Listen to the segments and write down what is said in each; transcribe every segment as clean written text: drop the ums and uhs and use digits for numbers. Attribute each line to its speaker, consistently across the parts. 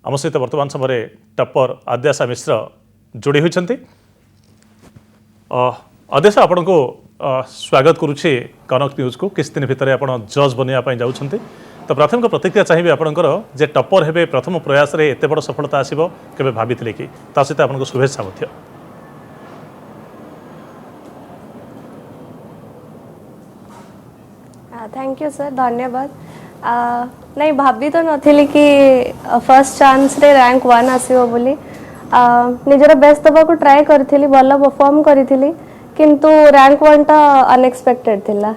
Speaker 1: आम सहित वर्तमान समय टप्पर आद्याशा मिश्र जोड़ी होती। आद्याशा आपण को स्वागत करुच्ची कनक न्यूज को। किस दिन भितर आप जज बनवाई जाऊँच तो प्राथमिक प्रतिक्रिया चाहिए आपंकर जे टप्पर हे प्रथम प्रयास रे एत बड़ सफलता आसो केबे भाभी कि सहित आपको शुभेच्छा मध्य।
Speaker 2: थैंक यू सर, धन्यवाद। नहीं भाभी तो नथिली कि फर्स्ट चांस रे रैंक 1 आसीबो बोली। निजर बेस्ट दबा को ट्राई करथिली, भल परफॉर्म करथिली, किंतु रैंक 1 टा अनएक्सपेक्टेड थिला।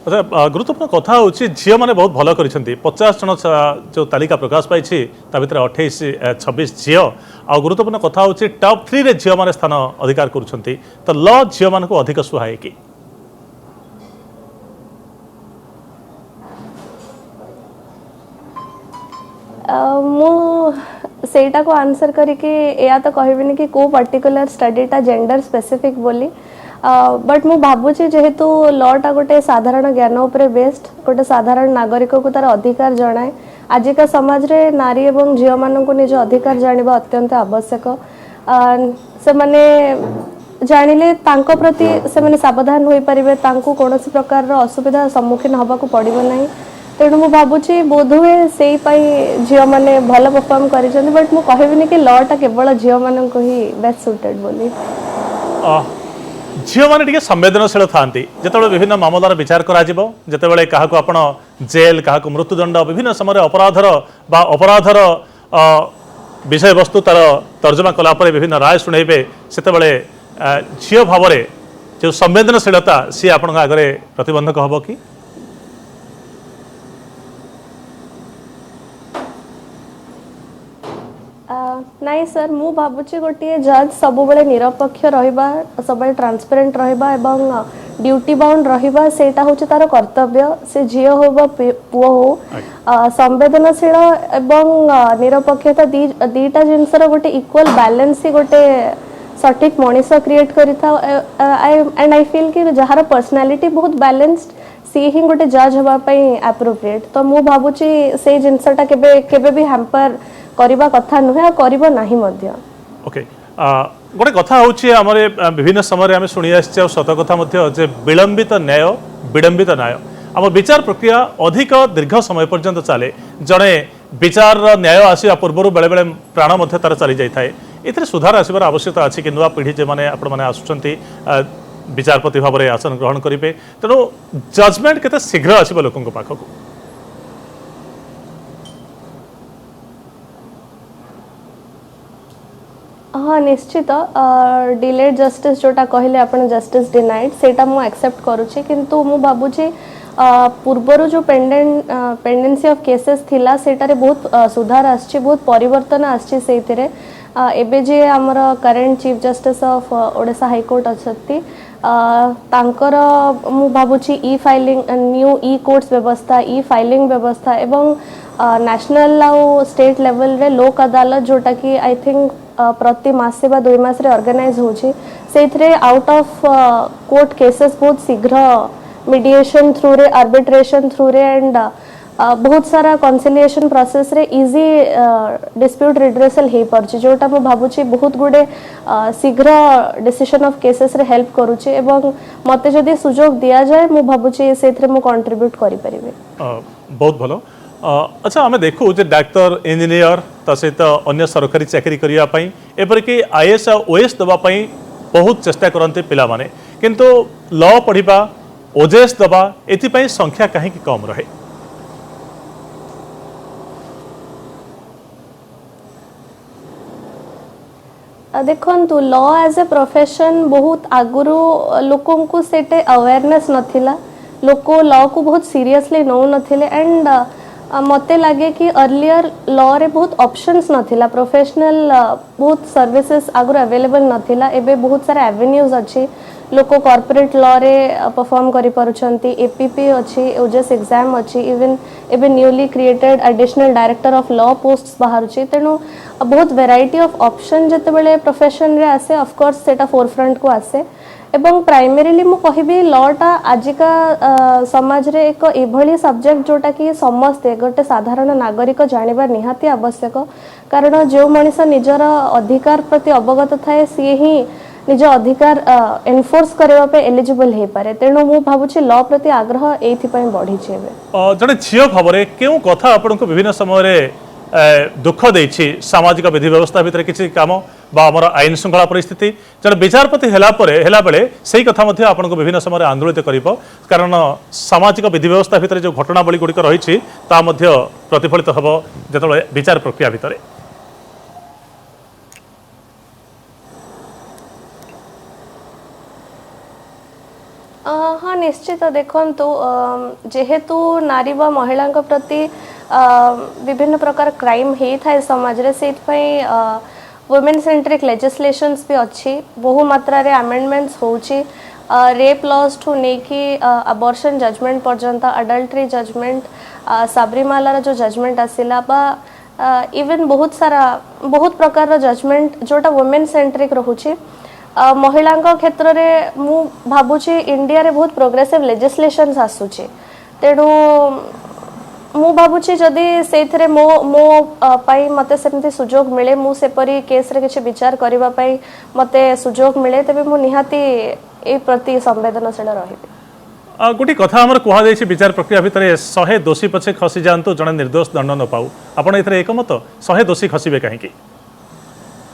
Speaker 1: अच्छा, गुरुत्वपूर्ण कथा हूँ झील मैंने बहुत भल कर 50 जन जो तालिका प्रकाश पाई भर 28-26 झील आ गुरुत्वपूर्ण कथा हूँ टॉप 3 रे झील मैंने स्थान अधिकार कर तो ल झील मान को अधिक सुहाए कि
Speaker 2: मु सेटा को आंसर करके या तो कहबिनी कि को पर्टिकुलर स्टडीटा जेंडर स्पेसिफिक बोली, बट मु भाबुची जेहेतु लॉटा गोटे साधारण ज्ञान उपरे बेस्ड, गोटे साधारण नागरिक को तार अधिकार जनाए। आजिका समाज रे नारी एवं झील मान को निज अधिकार जानिबा अत्यंत आवश्यक। से माने जानिले तांको प्रति से माने सावधान होई परिबे, तांको कोनोसी प्रकार रो असुविधा सम्मुखीन हबा को पड़िबो नाही। तेणु मु भाबुची बोधुए से झील मैंने भल परफॉर्म कर, बट मु कहबिनी कि लॉटा केवल झील मान को ही बेस्ट सुटेड बोली।
Speaker 1: झील मैंने संवेदनशील था जो विभिन्न मामलार विचार करते क्या आपण जेल क्या मृत्युदंड विभिन्न समय अपराधर अपराधर विषय वस्तु तार तर्जमा कलापर विभिन्न राय शुणेबे से झील भाव जो संवेदनशीलता सी आपण आगे प्रतिबंधक हम कि
Speaker 2: नहीं सर, मु भाबुची गोटे जज सब बड़े निरपेक्ष रहिबा, सब ट्रांसपेरेंट रहिबा एवं ड्यूटी बाउंड रहिबा सेटा होची तार कर्तव्य। से झील हो बा पुओ हो, संवेदनशील एवं निरपेक्षता दीटा जिनसर गोटे इक्वल बैलेंस ही गोटे सठिक मनीष क्रिएट करिता। एंड आई फील कि जहार पर्सनालिटी बहुत बैलेंस्ड सी ही गोटे जज हवा पई एप्रोप्रिएट। तो मु भाबुची से जिनसटा केबे भी हैम्पर करिबा कथा नुहे, करिबो नाही मध्य।
Speaker 1: ओके, गोटे कथा होची हमरे विभिन्न समय आम शुणी आछे सत कथा मध्य जे विलंबित न्याय विडंबित न्याय। आम विचार प्रक्रिया अधिक दीर्घ समय पर्यंत चले, जड़े विचार न्याय आसवा पूर्व बेले बेले प्राण मध्य तार चली जाए। एथिरे सुधार आसबार आवश्यकता अछि कि नुआ पीढ़ी जे माने आपण माने आसुचंती विचारपति भाव में आसन ग्रहण करेंगे, तेणु जजमेंट केते शीघ्र आसब लोकों पाखक।
Speaker 2: हाँ निश्चित, डिलेड जस्टिस जोटा कहले आपण जस्टिस डिनाइड सेटा मु एक्सेप्ट करूची, किंतु मु भाबुची पूर्वर जो पेंडेंसी ऑफ केसेस थिला सेटारे बहुत सुधार आछि, बहुत परिवर्तन आछि। सेतिरे एबे जे हमर current chief justice of Odisha high court अछती, तांकर मु भाबुची e filing new e courts व्यवस्था, ई फाइलिंग व्यवस्था एवं नेशनल आउ स्टेट लेवल रे लोक अदालत जोटा कि आई थिंक प्रति मासे बा 2 मास रे ऑर्गेनाइज होची, सेथरे आउट ऑफ कोर्ट केसेस बहुत शीघ्र मीडिएशन थ्रू रे, आर्बिट्रेशन थ्रू रे एंड बहुत सारा कंसिलिएशन प्रोसेस रे इजी डिस्प्यूट रिड्रेसल हे परची, जोटा मु भाबुची बहुत गुडे शीघ्र डिसीजन ऑफ केसेस रे हेल्प करूची। एवं मते जदी सुजोग दिया जाए मु भाबुची सेथरे मु कंट्रीब्यूट करि परिबे।
Speaker 1: बहुत भलो। अच्छा, आम देखू जे डाक्तर इंजीनियर सहित अन्य सरकारी चाकरी करने एपरिक आईएएस और ओएस देवाई बहुत चेष्टा करते पिला माने, किंतु लॉ पढ़ा ओजेएस दबा एथि संख्या कहीं कम रहे।
Speaker 2: देखु लॉ एज ए प्रोफेशन बहुत आगुरु लोकों को सेटे अवेयरनेस नथिला, लोक लॉ को बहुत सीरियसली नौ नथिले। एंड मते लगे कि अर्लियर लॉ रे बहुत ऑप्शंस नथिला, प्रोफेशनल बहुत सर्विसेज आगुर अवेलेबल नथिला। एबे बहुत सारा एवेन्यूज अच्छी, लोक कॉर्पोरेट लॉ रे परफॉर्म करि पारुछंती, एपीपी अच्छी, ओजेएस एग्जाम अच्छी, इवन एबे newly created additional director of law posts बाहरुची। तेणु बहुत वेराइटी ऑफ ऑप्शन जते बेले प्रोफेशन रे आसे, ऑफ कोर्स सेटा फोरफ्रंट को आसे। एवं प्राइमरीली मु कहबी लॉटा आजिका समाज रे एक एभली सब्जेक्ट जोटा कि समस्ते गोटे साधारण नागरिक जानिबा निहाती आवश्यक कारण जो मनीष निजर अधिकार प्रति अवगत थाए सी ही निज अधिकार एनफोर्स करबा पे एलिजिबल हे पारे तेणु मु भाबुछि लॉ प्रति आग्रह एथि पय बढ़ी छै
Speaker 1: जड़े झील खबर केउ कथा आपन को विभिन्न समय दुख देछि सामाजिक विधि व्यवस्था भितर किछि काम बा हमर आईन श्रृंखला परिस्थिति जड़े विचारपति हेला बेले सेही कथा मध्ये आपन को विभिन्न समय आंदोलित करिवो कारण सामाजिक विधि व्यवस्था भितर जो घटनावली गुड़िक रही ता मध्ये प्रतिफलित हबो जेतबे विचार प्रक्रिया भितर
Speaker 2: हाँ निश्चित देखंतु जेहेतु नारी व महिला प्रति विभिन्न प्रकार क्राइम हे थाए समाज रे सेत पई वुमेन सेंट्रिक लेजिस्लेशंस भी अच्छी बहु मात्रा रे अमेंडमेंट्स होची रेप लॉज ठू नेकी अबॉर्शन जजमेंट पर्यंत अडल्टरी जजमेंट सबरीमाला जो जजमेंट आसिला बा इवन बहुत सारा बहुत प्रकार जजमेंट जोटा वुमेन सेंट्रिक रहुची महिला क्षेत्र रे मु भाबुची इंडिया रे बहुत प्रोग्रेसिव लेजिस्लेशंस आसुची तेणु मु भाबुची जदि सेथरे मो मो पाई मते सेमती सुजोग मिले मु सेपरी केस रे किछि विचार करबा पाई मते सुजोग मिले तबे मु निहाती ए प्रति संवेदनशील रहिबे
Speaker 1: गोटे कथा हमर कुहा जायछि विचार प्रक्रिया भितर 100 दोषी पछे खसी जानतु जने निर्दोष दंड न पाऊ आपण एथरे एकमत 100 दोषी खसीबे काहे कि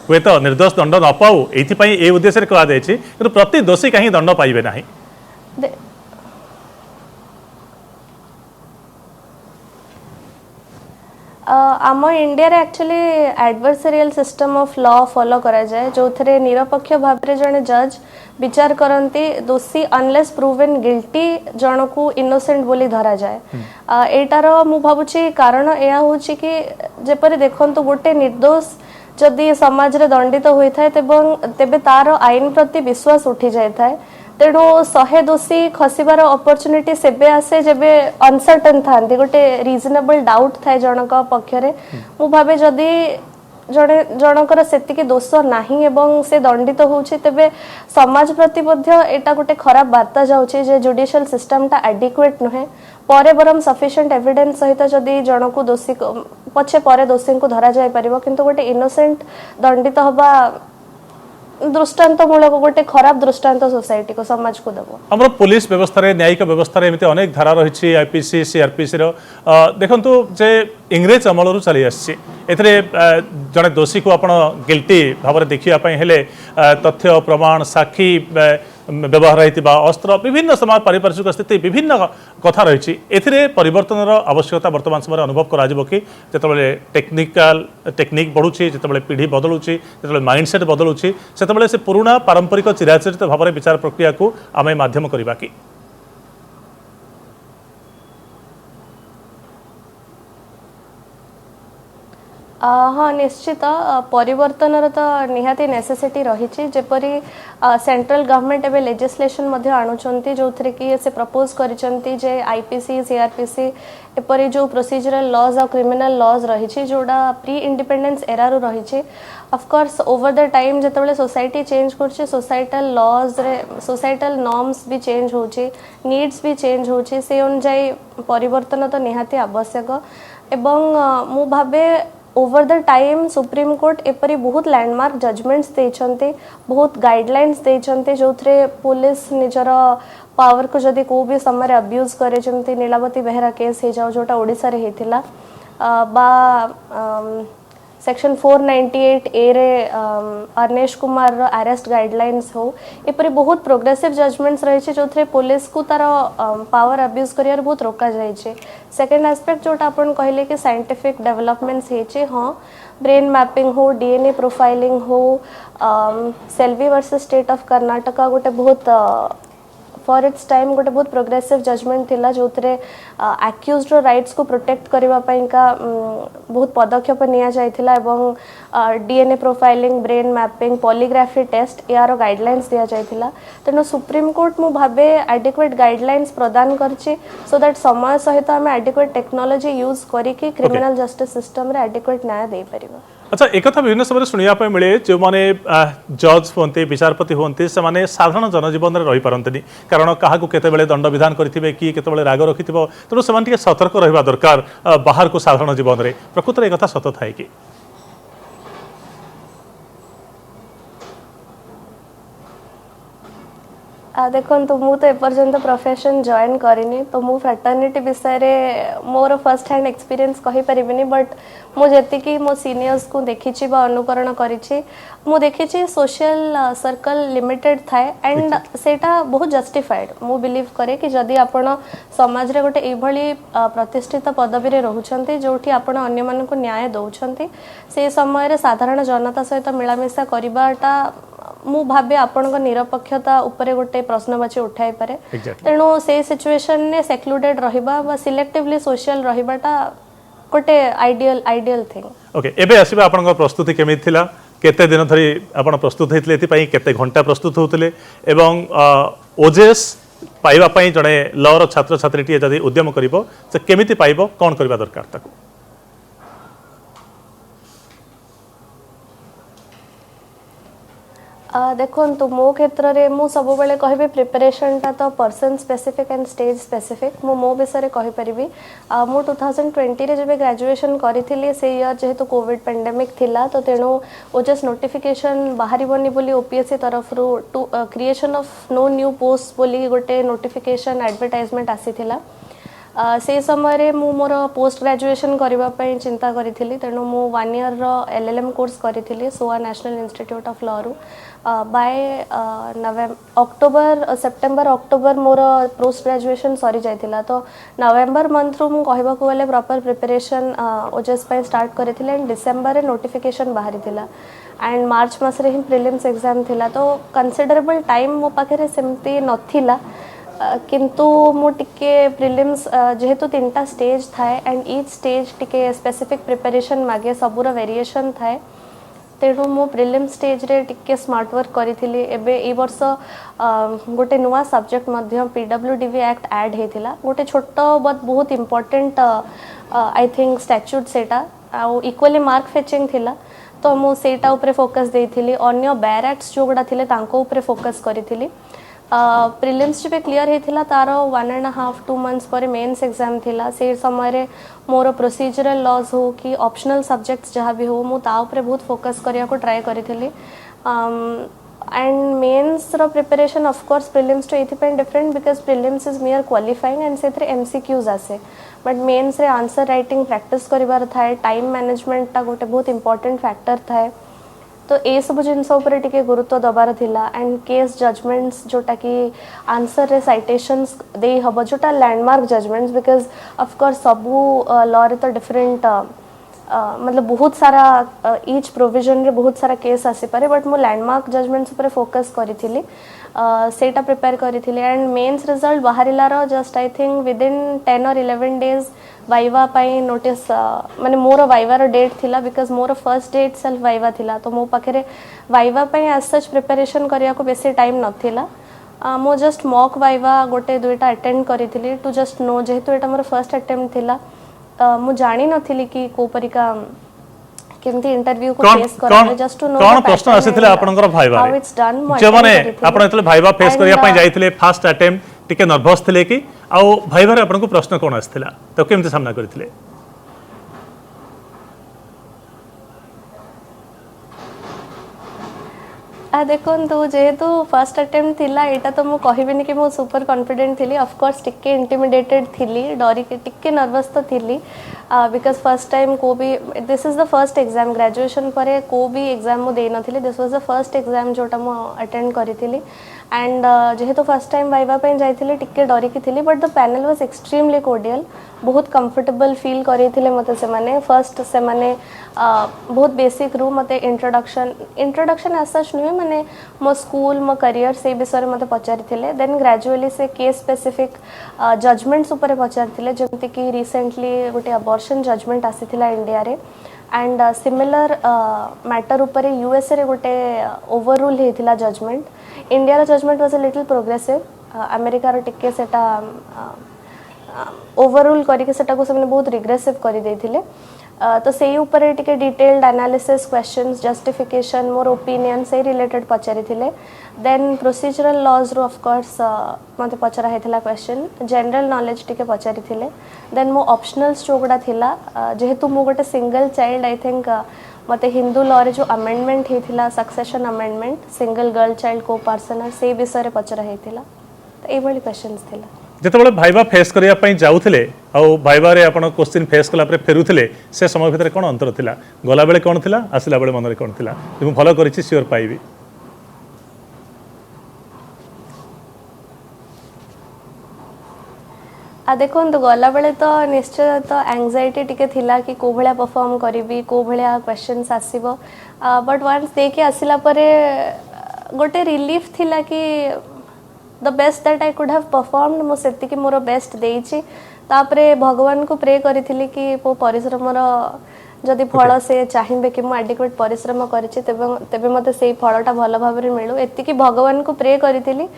Speaker 1: हुए तो निर्दोष दंड न पाऊ एथिपाई ए उद्देश्य कहा जायछि किंतु प्रति दोषी कहीं दंड पाइबे नाही
Speaker 2: आम इंडिया रे actually adversarial system of law follow करा जाए जो थरे निरपेक्ष भाव रे जने जज विचार करंती दोषी अनलेस प्रूवन गिल्टी जन को इनोसेंट बोली धरा जाए एटार मु भाबुची कारण एया होची कि जेपरि देखंतु गोटे निर्दोष जदि समाज रे दंडित होई थाए तेबे तार आईन प्रति विश्वास उठी जाय थाए तेणु 100 दोषी खसिबार अपॉर्चुनिटी सेबे आसे जेबे अनसर्टन थांती गोटे रीजनेबल डाउट थाए जनक पक्षरे मु भाबे जदि जनकर सेतिके दोष नाही एवं से दंडित होउछि तेबे समाज प्रति मध्ये एटा गोटे खराब वार्ता जाउछि जे जुडिशियल सिस्टम ता एडिक्वेट नहे परे बरम सफिशिएंट एविडेंस सहित जदि जनकु दोषी पछे परे दोषी को धरा जाय परिबो किंतु गोटे इनोसेंट दंडित होबा दृष्टांतमूलक गोटे खराब दृष्टांत सोसाइटी को समाज को देव
Speaker 1: हमर पुलिस व्यवस्था रे न्यायिक व्यवस्था रे एमिते अनेक धारा रही आईपीसी सीआरपीसी रो देखंतु जे इंग्रेज अमल रु चली आसी एथरे जने दोषी को आपण गिल्टी भाव देखिया पई हेले तथ्य प्रमाण साक्षी व्यवहार रहितिबा अस्त्र विभिन्न समाज पारिपार्श्विक स्थिति विभिन्न कथा रही एथिरे परिवर्तन आवश्यकता वर्तमान समय अनुभव करा जिवो कि जेतबेले टेक्निक बढ़ुची जेतबेले पीढ़ी बदलुची जेतबेले माइंडसेट बदलुची सेतबेले से पुराना पारंपरिक चिराचरित भाव में विचार प्रक्रिया को आमे माध्यम करबा कि
Speaker 2: हाँ निश्चित परिवर्तन तो निहाती नेसेसिटी रही जेपरी सेंट्रल गवर्नमेंट एवं लेजिस्लेशन मध्ये आणुचंती जो थरे कि से प्रपोज करिसंती जे आईपीसी सीआरपीसी एपरी जो प्रोसीजरल लॉज और क्रिमिनल लॉज रही जोड़ा प्री इंडिपेंडेंस एरा रु रही of course over the time जतबेले सोसाइटी चेंज करछे सोसाइटल लॉज रे सोसाइटल नॉर्म्स भी चेंज होछे नीड्स भी चेंज होछे से अनुसार परिवर्तन तो निहाती आवश्यक एवं मु भाबे over the time supreme court एपरी बहुत लैंडमार्क जजमेंट्स देइछन्ते बहुत गाइडलाइंस देइछन्ते जोथरे पुलिस निजर पावर को जदि को भी समय अब्यूज करे जमती नीलावती बेहरा केस हे जाओ जोटा ओडिसा रे हेथिला बा सेक्शन 498 ए रे अर्नेश कुमार रो अरेस्ट गाइडलाइंस हो एपरी बहुत प्रोग्रेसिव जजमेंट्स रही छे जोथरे पुलिस को तार पावर अब्यूज करियर बहुत रोका जाय छे सेकंड एस्पेक्ट जोटा अपन कहले कि साइंटिफिक डेवलपमेंट्स हे छे हां ब्रेन मैपिंग हो डीएनए प्रोफाइलिंग हो Selvi versus state of Karnataka गोटे बहुत फॉर इट्स टाइम गोटे बहुत प्रोग्रेसिव जजमेंट थिला जोथरे एक्यूज्ड राइट्स को प्रोटेक्ट करबा पई का बहुत पदक्षेप निया जायथिला एवं DNA profiling brain mapping polygraphy test यार गाइडलाइंस दिया जायथिला तेनो सुप्रीम कोर्ट मु भाबे एडिक्वेट गाइडलाइंस प्रदान करछि सो दैट समय सहित हम एडिक्वेट टेक्नोलॉजी यूज करी कि क्रिमिनल जस्टिस सिस्टम रे एडिक्वेट न्याय दे परिबा
Speaker 1: अच्छा एक कथा विभिन्न समय शुणा मिले जो मैंने जज हमें विचारपति हमें से साधारण जनजीवन में रही पारती कारण क्या केतबेले दंड विधान करेंगे कि केतबेले राग रखि तेणु से सतर्क रहा दरकार बाहर को साधारण जीवन में प्रकृत में एक सत थाए कि
Speaker 2: देखो मु तो एपर्यंत प्रोफेशन जॉइन करनी तो मु फैटर्निटी विषय रे मोर फर्स्ट हैंड एक्सपीरियंस कहि परिबिनी बट मु जेतिकी मो सीनियर्स को देखिछि बा अनुकरण करिछि मु देखिछि सोशल सर्कल लिमिटेड थाए एंड सेटा बहुत जस्टिफाइड मु बिलीव करे कि जदि आपण समाज रे गोटे एभली प्रतिष्ठित पदवी रे रहुछंती जोठी आपण अन्य मन को न्याय दउछंती से समय रे साधारण जनता सहित मिलामिशा करबाटा मु भाबे आपन निरपक्षता उपरे गोटे प्रश्नवाची उठाई पारे तेणु से सिचुएशन ने सेक्लूडेड रहिबा बा सिलेक्टिवली सोशल रहिबाटा गोटे आइडियल थिंग
Speaker 1: ओके एबे आसीबा आपन प्रस्तुति केमिति थिला केते दिन धरी आपन प्रस्तुत हेतले एति पई केते घंटा प्रस्तुत होतले एवं ओजेएस पाइबा पई जणे लॉर छात्र छात्रीटी जदि उद्यम करिवो से केमिति पाइबो कोन करबा दरकार ताकू
Speaker 2: देखो तो मो क्षेत्र रे मु सब बेले कहबे प्रिपरेशन ता तो person specific and stage specific मो विषय रे कहि परिबी मु 2020 रे जबे ग्रेजुएशन करिथिली से ईयर जेहेतु कोविड पेंडेमिक थिला तो तेणु ओजस नोटिफिकेशन बाहरी बनी बोली ओपीएससी तरफ रो to creation of no new post बोली गोटे नोटिफिकेशन एडवर्टाइजमेंट आसीथिला से समय रे मु मोर पोस्ट ग्रेजुएशन करबा पई चिंता करिथिली तेणु मु 1 ईयर रो एलएलएम कोर्स करिथिली सोआ नेशनल इंस्टीट्यूट ऑफ लॉ रू बाय सेप्टेम्बर अक्टोबर मोर पोस्ट ग्रेजुएशन सरी जाइथिला तो नवेम्बर मंथ रू मु कहबा को गले प्रॉपर प्रिपरेशन ओजेस पई स्टार्ट करिथिले एंड डिसेंबर रे नोटिफिकेशन बाहरी थिला एंड मार्च मास रे ही प्रीलिम्स एग्जाम थिला तो कंसीडरेबल टाइम मो पाखे सेमती नथिला किंतु मु टिके प्रीलिम्स जेहेतु 3टा स्टेज थाए एंड ईच स्टेज टिके स्पेसिफिक प्रिपरेशन मागे सबुर वेरिएशन थाए तेणु मु प्रीलिम स्टेज रे टिके स्मार्ट वर्क करिथिली एबे ई वर्ष गोटे नुवा सब्जेक्ट मध्य पीडब्ल्यूडीवी एक्ट ऐड हेतिला गोटे छोट बट बहुत इंपोर्टेंट आई थिंक स्टैट्यूट सेटा आ इक्वली मार्क फेचिंग थिला तो मु सेटा ऊपर फोकस देइथिली अन्य बैर एक्ट्स जो गुडा थिले तांको ऊपर फोकस करिथिली प्रीलिम्स जब क्लियर होता तार 1.5-2 मंथ्स पर मेन्स एग्जाम थिला से समय रे मोर प्रोसीजरल लॉज हो कि ऑप्शनल सब्जेक्ट्स जहाँ भी हो मुझे बहुत फोकस करने को ट्राए करी एंड मेन्स रो preparation of course prelims to एथिपेन different because prelims is mere qualifying and से एमसीक्यूज आसे बट मेन्स रे आंसर राइटिंग प्रैक्टिस करिवार थाए टाइम मैनेजमेंट टा गोटे बहुत इंपोर्टेंट फैक्टर थाए तो ये सब जिनस टे गुरुत्व दबार थिला एंड केस जजमेंट्स जोटा कि आंसर रे साइटेशंस दे हम जोटा landmark judgments because of course सबू लॉ रे तो डिफरेंट मतलब बहुत सारा ईच प्रोविजन रे बहुत सारा केस आसी पारे बट मो लैंडमार्क जजमेंट्स ऊपर फोकस करिथिली सेटा प्रिपेयर करिथिली एंड मेंस रिजल्ट बाहरिलार just I think within 10 और 11 डेज वाइवा पाई नोटिस माने मोर वाइवार डेट थिला बिकॉज मोर फर्स्ट डेट सेल्फ वाइवा थिला तो मो पाखे वाइवा पाई एज सच प्रिपरेशन करिया को बेसी टाइम नथिला मो जस्ट मॉक वाइवा गोटे दुईटा अटेंड करिथिली टू जस्ट नो जेहेतु एटा मोर फर्स्ट अटेम्प्ट थिला मु जानी नथिली कि को परिका केमती इंटरव्यू को फेस करले जस्ट टू नो
Speaker 1: कोन प्रश्न आसीथिले आपनकर भाइबा
Speaker 2: हाउ इट्स डन
Speaker 1: जे माने आपण एतले भाइबा फेस करिया पई जाइथिले फर्स्ट अटेम्प्ट टिके नर्वस थिले कि आ भाइबा रे आपनको प्रश्न कोन आसीथिला तो केमती सामना करथिले
Speaker 2: देखो तो जेहेतु फर्स्ट अटेम्प्ट थिला एटा तो मु कहबिनी कि मु सुपर कॉन्फिडेंट थिली ऑफ कोर्स टिके इंटिमिडेटेड थिली डरी के टिके नर्वस तो थिली बिकॉज फर्स्ट टाइम को भी this is the first exam graduation पर को भी एग्जाम मु दे नथिली this was the first exam जोटा मु अटेंड करिथिली एंड जेहेतु फर्स्ट टाइम वाइवा पे जाइथिली टिके डरी की थिली but the panel was extremely cordial बहुत कंफर्टेबल फील करिथिले मते से माने फर्स्ट से माने बहुत बेसिक रू मते इंट्रोडक्शन एज सच नुहे माने मो स्कूल मो करियर से विषय मते पचारिथिले देन ग्रेजुअली से केस स्पेसिफिक जजमेंट्स ऊपर पचारिथिले जेमति कि रिसेंटली गोटे अबॉर्शन जजमेंट आसीथिला इंडिया रे एंड सिमिलर मैटर ऊपर यूएसए रे गोटे ओवररूल हेथिला जजमेंट इंडिया रो judgment was a little progressive America रो टिके सेटा ओवररूल करके सेटा को सबने बहुत रिग्रेसिव करि देथिले तो से ऊपर टिके detailed analysis questions justification more opinion से रिलेटेड पचारि थिले देन प्रोसीजरल लॉज रो ऑफ कोर्स मते पचरा हेथिला क्वेश्चन जनरल नॉलेज टिके पचारि थिले देन मो ऑप्शनल्स जोगुडा थिला जेहेतु मो गोटे सिंगल चाइल्ड आई थिंक मते हिंदू लॉ रे जो अमेंडमेंट हेथिला succession amendment single girl child को पर्सनल से विषय रे पचरा हेथिला तो ए भली क्वेश्चंस थिला
Speaker 1: जेतेबेले भाइबा फेस करिया पई जाउथिले आ भाइबा रे आपण क्वेश्चन फेस कला परे फेरुथिले से समय भितर कोन अंतर थिला गला बेले कोन थिला आसिला बेले मन रे कोन थिला मु भलो करिछि सियोर पाइबी
Speaker 2: देखो गला बेले तो निश्चय तो एंजाइटी टिके थिला कि को भलिया परफॉर्म करिवि को भलिया क्वेश्चंस आसीबो बट वंस देके आसिला परे गोटे रिलीफ थिला कि the best that I could have performed मो सेति कि मोर बेस्ट देइछि तापरे भगवान को प्रे करिथिली कि पो परिश्रमर जदि फल से चाहिए कि मुझे एडिक्वेट परिश्रम करिछि तेबे मते सेई फलटा भल भाबरे मिलू एति कि भगवान को प्रे करिथिली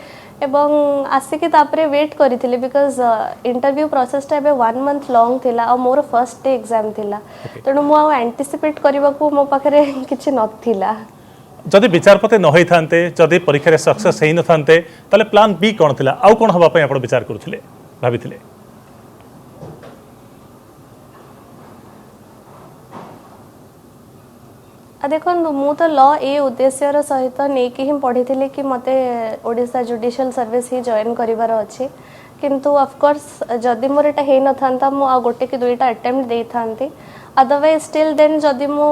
Speaker 2: एवं आसिकी तापरे वेट करिथिली बिकॉज इंटरव्यू प्रोसेस टा एबे 1 मंथ लॉन्ग थिला और मोर फर्स्ट डे एग्जाम थिला तेणु मु एंटिसिपेट करबा को मो पाखरे किछि नथिला
Speaker 1: जदि विचारपति न होई थांते जदि परीक्षा रे सक्सेस हेई न थांते ताले प्लान बी कोन थिला आउ कोन हबा पई आपण विचार करथिले भाबिथिले
Speaker 2: देखो मु तो लॉ ए उद्देश्यर सहित नेकी ही पढ़ी थी कि मते ओडिशा जुडिशियल सर्विस ही जॉइन करिवार अछि किंतु ऑफ कोर्स जदि मोर एटा हे न थांता मु आ गोटे कि दुईटा अटेम्प्ट दे थांती अदरवाइज स्टिल देन जदि मु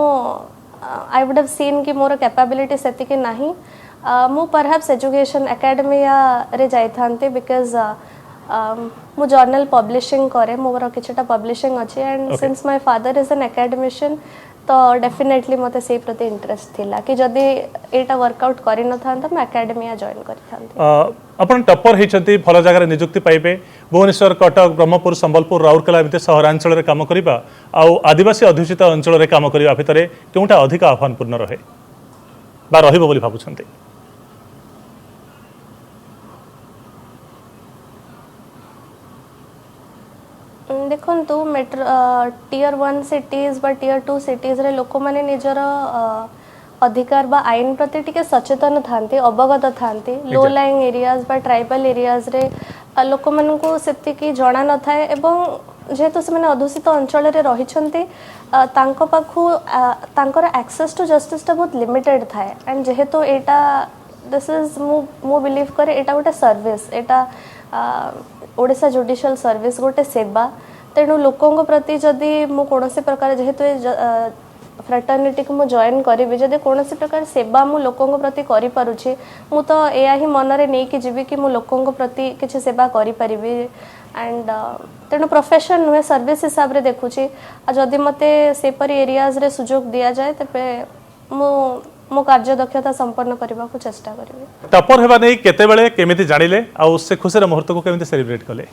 Speaker 2: आई वुड हैव सीन कि मोर कैपेबिलिटी सेति कि नाही मु परहैप्स एजुकेशन एकेडमिया रे जाई थांती बिकॉज मु जर्नल पब्लिशिंग करे मोर किछटा पब्लिशिंग अछि and since my father is an academician तो डेफिनेटली मते से प्रति इंटरेस्ट थिला कि जदि एटा वर्कआउट करि न थांता मैं एकेडमिया जॉइन करि थांती
Speaker 1: अपन टॉपर हेचंती भल जगह नियुक्ति पाइबे भुवनेश्वर कटक ब्रह्मपुर संबलपुर राउरकेला एमते सहरांचल रे काम करिबा आ आदिवासी अध्युषित अंचल रे काम करिबा भितरे केउटा अधिक आह्वानपूर्ण रहे बा रहिबो बोली भाबुछंती
Speaker 2: देखो मेट्रो टियर 1 सिटीज बा टियर 2 सिटीज रे लोक माने निजर अधिकार बा आईन प्रति टिके सचेतन थांती अवगत थांती लो लाइंग एरियाज बा ट्राइबल एरियाज रे लोक मान को सेति की जणा न थाए एवं जेहेतु से माने अधूषित अंचल रे रहिछंती तांको पाखु तांकर एक्सेस टू जस्टिस ता बहुत लिमिटेड थाए एंड जेहेतु एटा दिस इज मु बिलीव करे एटा गोटे सर्विस एटा ओडिशा जुडिशियल सर्विस गोटे सेवा तेणु लोकों प्रति जदि मु कोनोसी प्रकार जेहेतु फ्रेटर्निटी को मु जॉइन करी जदि कोनोसी प्रकार सेवा मु लोकों प्रति करि पारुछि मु तो एया ही मन रे नै कि जीवी कि मु लोकों प्रति किछि सेवा करि परिबी एंड तेणु प्रोफेशन नुहे सर्विस हिसाब रे देखुछि आ जदि मते सेपरी एरियाज रे सुजोग दिया जाए तबे मो कार्य दक्षता संपन्न करबा को चेष्टा करिवे
Speaker 1: टॉपर हेबा नै केते बेले केमिति जानिले आ से खुशी रे मुहूर्त को केमिति सेलिब्रेट कले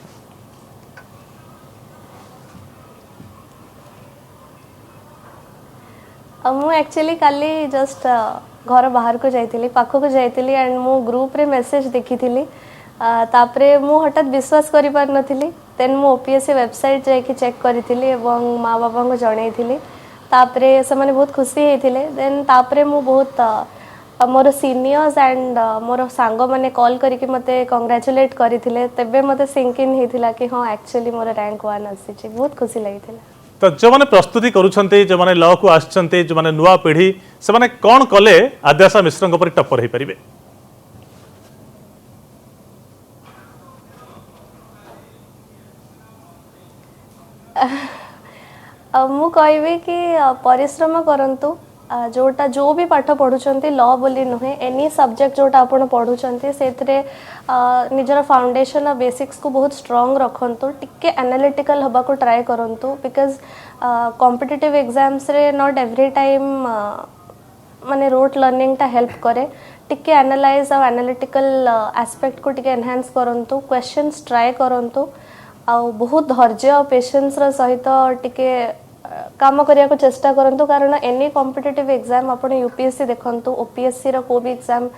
Speaker 2: मु एक्चुअली काली जस्ट घर बाहर को जाइतिली पाखो को जाइतिली एंड मु ग्रुप रे मेसेज देखिथिली तापरे मु हठात विश्वास करि पार नथिली देन मु ओपीएससी वेबसाइट जाय कि चेक करिथिली एवं माँ बाबा को जणैथिली तापरे से माने बहुत खुशी हेथिले देन तापरे मु बहुत मोर सीनियर्स एंड मोर सांग माने कॉल करके मते कांग्रेचुलेट करिथिले तबे मते सिंक इन हेथिला कि हां एक्चुअली मोर रैंक 1 आसी बहुत खुशी लागिथिला
Speaker 1: तो जो माने प्रस्तुति करूछंते जो माने लॉ को आछंते जो माने नुवा पीढ़ी से माने कोन कले आद्याशा मिश्र पर टप्पर हे परिबे
Speaker 2: मु कहबे कि परिश्रम करंतु जोटा जो भी पाठ पढ़ुचंती लॉ बोली नुहे एनी सब्जेक्ट जोटा आपण पढ़ुचंती सेथरे निजर फाउंडेशन और बेसिक्स को बहुत स्ट्रांग रखंतु टिके एनालिटिकल हबा को ट्राई करंतु बिकॉज कॉम्पिटिटिव एग्जाम्स रे नॉट एवरी टाइम माने रोट लर्निंग टा हेल्प करे टिके एनालाइज और एनालिटिकल एस्पेक्ट को टिके एनहांस करंतु क्वेश्चंस ट्राई करंतु आ बहुत धैर्य और पेशेंस र सहित टिके काम करिया को चेष्टा करंतु कारण एनी कॉम्पिटिटिव एग्जाम आपण यूपीएससी देखंतु ओपीएससी रो को भी एग्जाम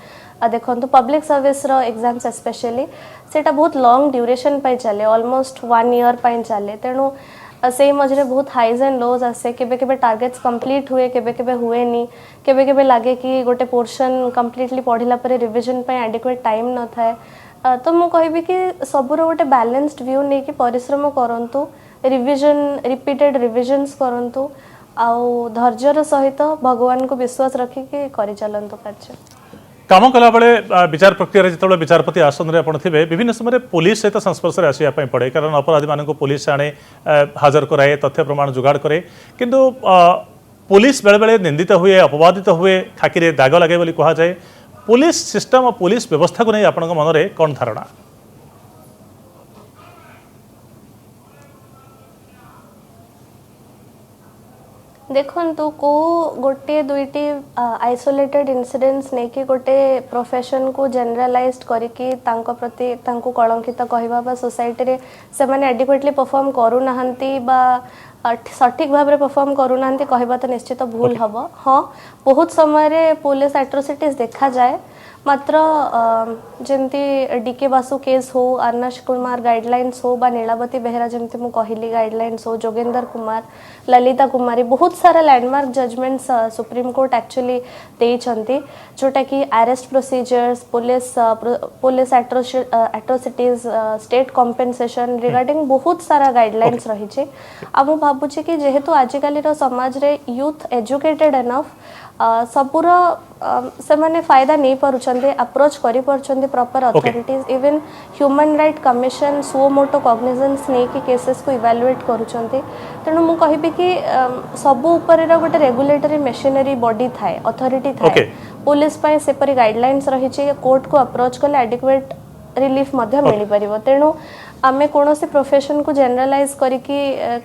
Speaker 2: देखंतु पब्लिक सर्विस रो एग्जाम्स स्पेशली सेटा बहुत लॉन्ग ड्यूरेशन पाई चले ऑलमोस्ट 1 ईयर पाई चले तेणु से मझे बहुत हाइज एंड लोज आसे केबे केबे टार्गेट्स कंप्लीट हुए केबे केबे हुए नी केबे केबे लागे कि गोटे पोर्शन कंप्लीटली पढ़िला परे रिवीजन पे एडिक्वेट टाइम न थाए तो मु कहबी कि सबुर गोटे बैलेंस्ड व्यू नहीं कि परिश्रम करंतु रिवीजन रिपीटेड रिवीजन्स करंतु आउ धैर्यर सहित भगवान को विश्वास रखिकी करि चलंतु कार्य
Speaker 1: काम कला बेले विचार प्रक्रिया जो विचारपति आसन में आप थे विभिन्न समय पुलिस सहित संस्पर्श आसवाई पड़े कारण अपराधी मानक पुलिस आने हाजर कराए तथ्य प्रमाण जोगाड़ करे किंतु पुलिस बेले बेले निंदित हुए अपवादित हुए खाकी दाग लगे बोली कहा जाए पुलिस सिस्टम और पुलिस व्यवस्था को नहीं आपण मन में कौन धारणा
Speaker 2: देखंतु को गोटे दुईटी आइसोलेटेड इन्सिडेंट्स नहीं कि गोटे प्रोफेशन को जनरलाइज्ड करके तांको प्रति तांको कलंकित कहवा बा सोसाइटी रे से माने एडिक्वेटली परफॉर्म करू नाहंती बा सठिक भाव में परफॉर्म करू नाहंती कहवा तो निश्चित भूल हबो हाँ बहुत समय रे पुलिस एट्रोसिटीज देखा जाए मात्र जमती डीके बासु केस हो आर्नाश कुमार गाइडलाइंस हो बा नीलावती बेहरा जमती मु कहली गाइडलाइंस हो जोगेंद्र कुमार ललिता कुमारी बहुत सारा landmark judgments supreme court actually देइछंती जोटा कि arrest procedures police atrocities state compensation regarding बहुत सारा गाइडलाइंस रही छे आ मु भाबुची कि जेहेतु आजिकाली रो समाज रे यूथ एजुकेटेड एनफ सबुर से माने फायदा नहीं पारुछंते अप्रोच करि पारुछंते proper authorities even human right commission suo motu cognizance नहीं कि केसेस को इवैल्यूएट करूछंते तेणु मु कहबी कि सबु ऊपर रा गोटे रेगुलेटरी मशीनरी बॉडी थाए अथॉरिटी थाए पुलिस पय सेपरी गाइडलाइंस रही छि कोर्ट को अप्रोच कले एडिक्वेट रिलीफ मध्य मिली परिबो तेणु आमे कोनोसी प्रोफेशन को जनरलाइज करिकि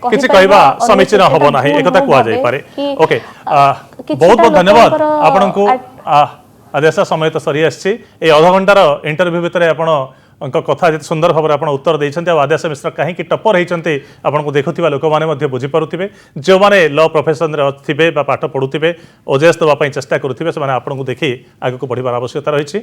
Speaker 1: किछि कहबा समीचीन हबो नाही एकता कुआ जाय पारे ओके बहुत बहुत धन्यवाद आपनको आदेश समय तो सरी आछि ए आधा घंटार इंटरव्यू भितरे आपण कथा जे सुंदर भाव में उत्तर देइछन्ते आदेश मिश्र कहीं टपर होइछन्ते आपनको देखुथिबा लोक माने मध्य बुझी पारुथिबे जो माने लॉ प्रोफेशन रे थिबे बा पाठ पढुथिबे ओजेएस दवा पई चेष्टा करुथिबे से माने आपनको देखि आगु को बढ़िबार आवश्यकता रहिछि।